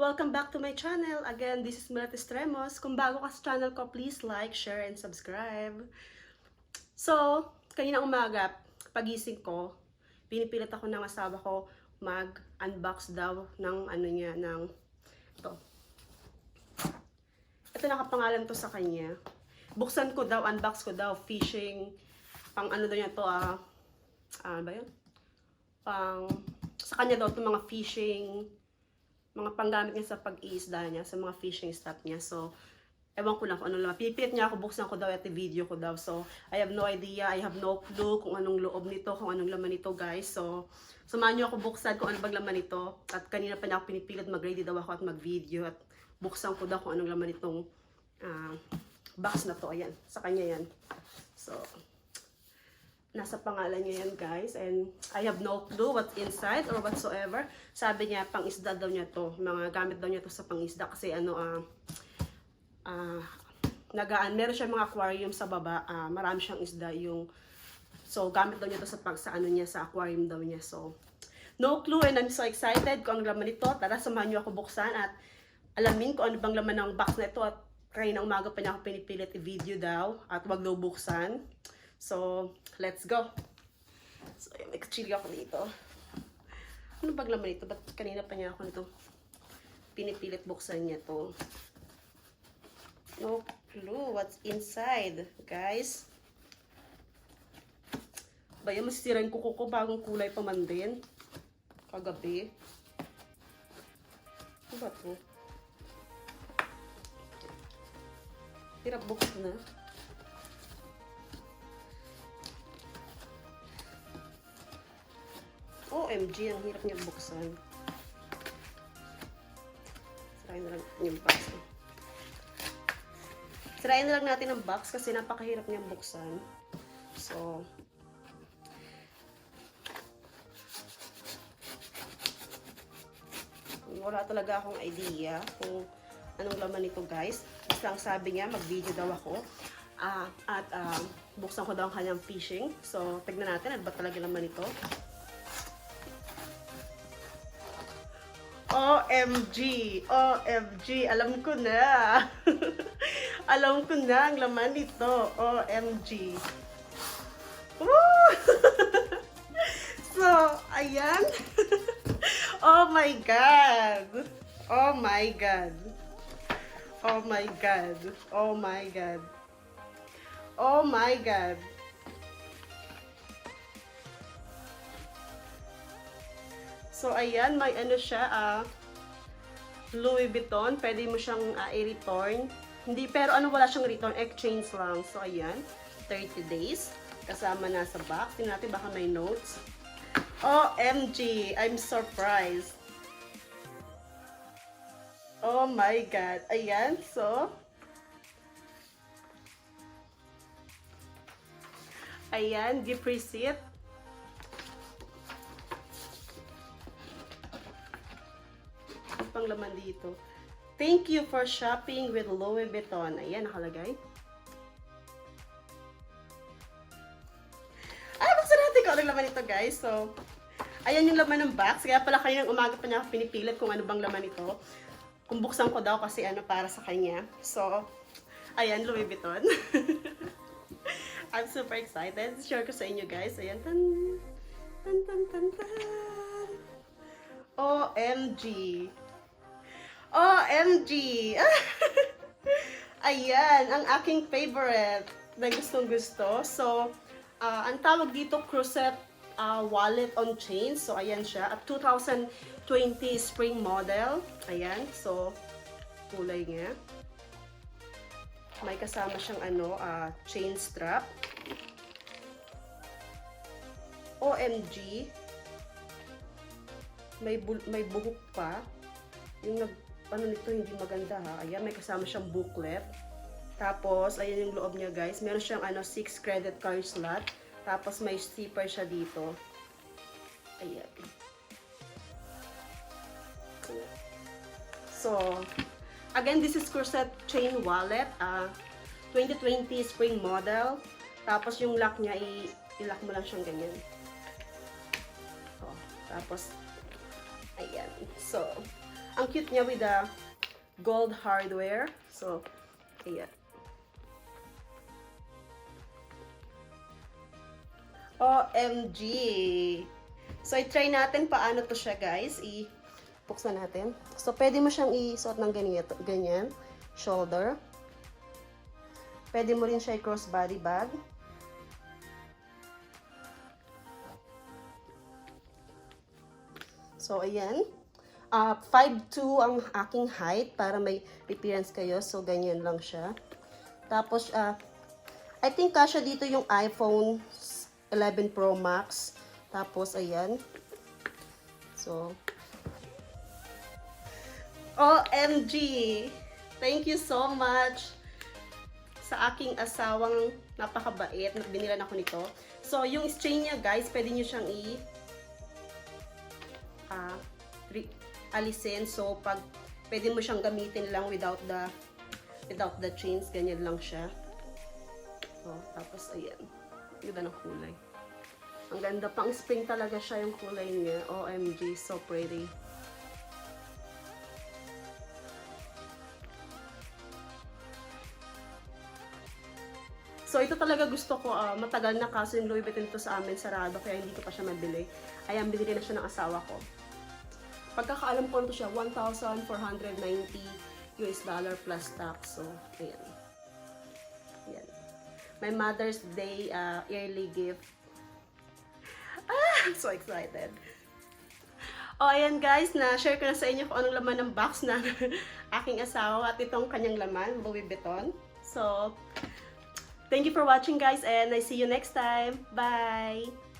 Welcome back to my channel. Again, this is Milates Tremos. Kung bago ka sa channel ko, please like, share, and subscribe. So, kanina umaga, pagising ko, pinipilit ako ng asawa ko mag-unbox daw ng ng ito. Ito nakapangalan to sa kanya. Buksan ko daw, unbox ko daw, fishing, pang ano daw niya to, ano ba yun? Sa kanya daw itong mga fishing, mga panggamit niya sa pag-iisda niya, sa mga fishing stuff niya. So, ewan ko lang kung ano lang. Pipilit niya ako, buksan ko daw at video ko daw. So, I have no idea, I have no clue kung anong loob nito, kung anong laman nito, guys. So, samahan niyo ako buksan kung ano bang laman nito. At kanina pa niya ako pinipilit, mag-ready daw ako at mag-video. At buksan ko daw kung anong laman nitong box na to. Ayan, sa kanya yan. So, nasa pangalan niya yan, guys, and I have no clue what's inside or whatsoever. Sabi niya, pang-isda daw niya to, mga gamit daw niya to sa pang-isda kasi meron siya mga aquarium sa baba, marami siyang isda so gamit daw niya to sa sa aquarium daw niya. So, no clue, and I'm so excited kung ang laman nito. Tara, samahan niyo ako buksan at alamin kung ano bang laman ng box na ito. At kanina umaga pa niya ako pinipilit i-video daw at wag daw buksan. So, let's go. So, may chili ako dito. Ano bang laman ito? Ba't kanina pa niya ako nito pinipilit buksan niya to? No clue what's inside, guys. Baya, masisirain ko kuko, bagong kulay pa man din. Kagabi. Ano ba to? Hirap buksan na. OMG, ang hirap niyang buksan. Sirain na lang yung box. Sirain na lang natin ang box kasi napakahirap niyang buksan. So, wala talaga akong idea kung anong laman nito, guys. Basta ang sabi niya, mag-video daw ako. Buksan ko daw ang kanyang fishing. So, tignan natin at ba talaga laman ito. OMG! OMG! Alam ko na! Alam ko na ang laman nito. OMG! Woo! So, ayan. Oh my God! Oh my God! Oh my God! Oh my God! Oh my God! So, ayan, may ano siya, Louis Vuitton. Pwede mo siyang i-return. Hindi, pero wala siyang return, exchange lang. So, ayan, 30 days. Kasama na sa box. Tingnan natin, baka may notes. OMG, I'm surprised. Oh my God. Ayan, so, ayan, gift receipt. Pang laman dito. Thank you for shopping with Louis Vuitton. Ayan, nakalagay. Buksan natin kung anong laman ito, guys. So, ayan yung laman ng box. Kaya pala kayo ng umaga pa niya ako pinipilit kung ano bang laman ito. Kung buksan ko daw kasi para sa kanya. So, ayan, Louis Vuitton. I'm super excited. Share ko sa inyo, guys. Ayan, tan, tan, tan, tan, tan. OMG. OMG! Ayan, ang aking favorite na gustong gusto. So, ang tawag dito, Crusette wallet on chain. So, ayan siya. At 2020 spring model. Ayan. So, kulay niya. May kasama siyang chain strap. OMG! May buhok pa. Yung nito hindi maganda, ha. Ayan, may kasama siyang booklet. Tapos, ayan yung loob niya, guys. Meron siyang 6 credit card slot. Tapos, may zipper siya dito. Ayan. So, again, this is Crusette chain wallet. 2020 spring model. Tapos, yung lock niya, i-lock mo lang siyang ganyan. Tapos, ayan. So, Ang cute niya with the gold hardware. So, ayan. OMG! So, i-try natin paano to siya, guys. Buksan natin. So, pwede mo siyang isuot ng ganito, ganyan. Shoulder. Pwede mo rin siya i-crossbody bag. So, ayan. 5'2" ang aking height para may appearance kayo. So, ganyan lang siya. Tapos, I think kasya dito yung iPhone 11 Pro Max. Tapos, ayan. So, OMG! Thank you so much sa aking asawang napakabait. Binilan ako nito. So, yung string niya, guys, pwede nyo siyang alisin. So, pwede mo siyang gamitin lang without the chains. Ganyan lang siya. So, tapos, ayan. Ganda ng kulay. Ang ganda. Pang spring talaga siya yung kulay niya. OMG, so pretty. So, ito talaga gusto ko. Matagal na kaso yung Louis Vuitton ito sa amin sarado. Kaya hindi ko pa siya mabili. Ayan, binili na siya ng asawa ko. Pagkakaalam ko nito siya, $1,490 plus tax. So, ayan. Ayan. My Mother's Day yearly gift. I'm so excited. Ayan guys, na-share ko na sa inyo kung anong laman ng box na aking asawa at itong kanyang laman, Louis Vuitton. So, thank you for watching guys and I see you next time. Bye!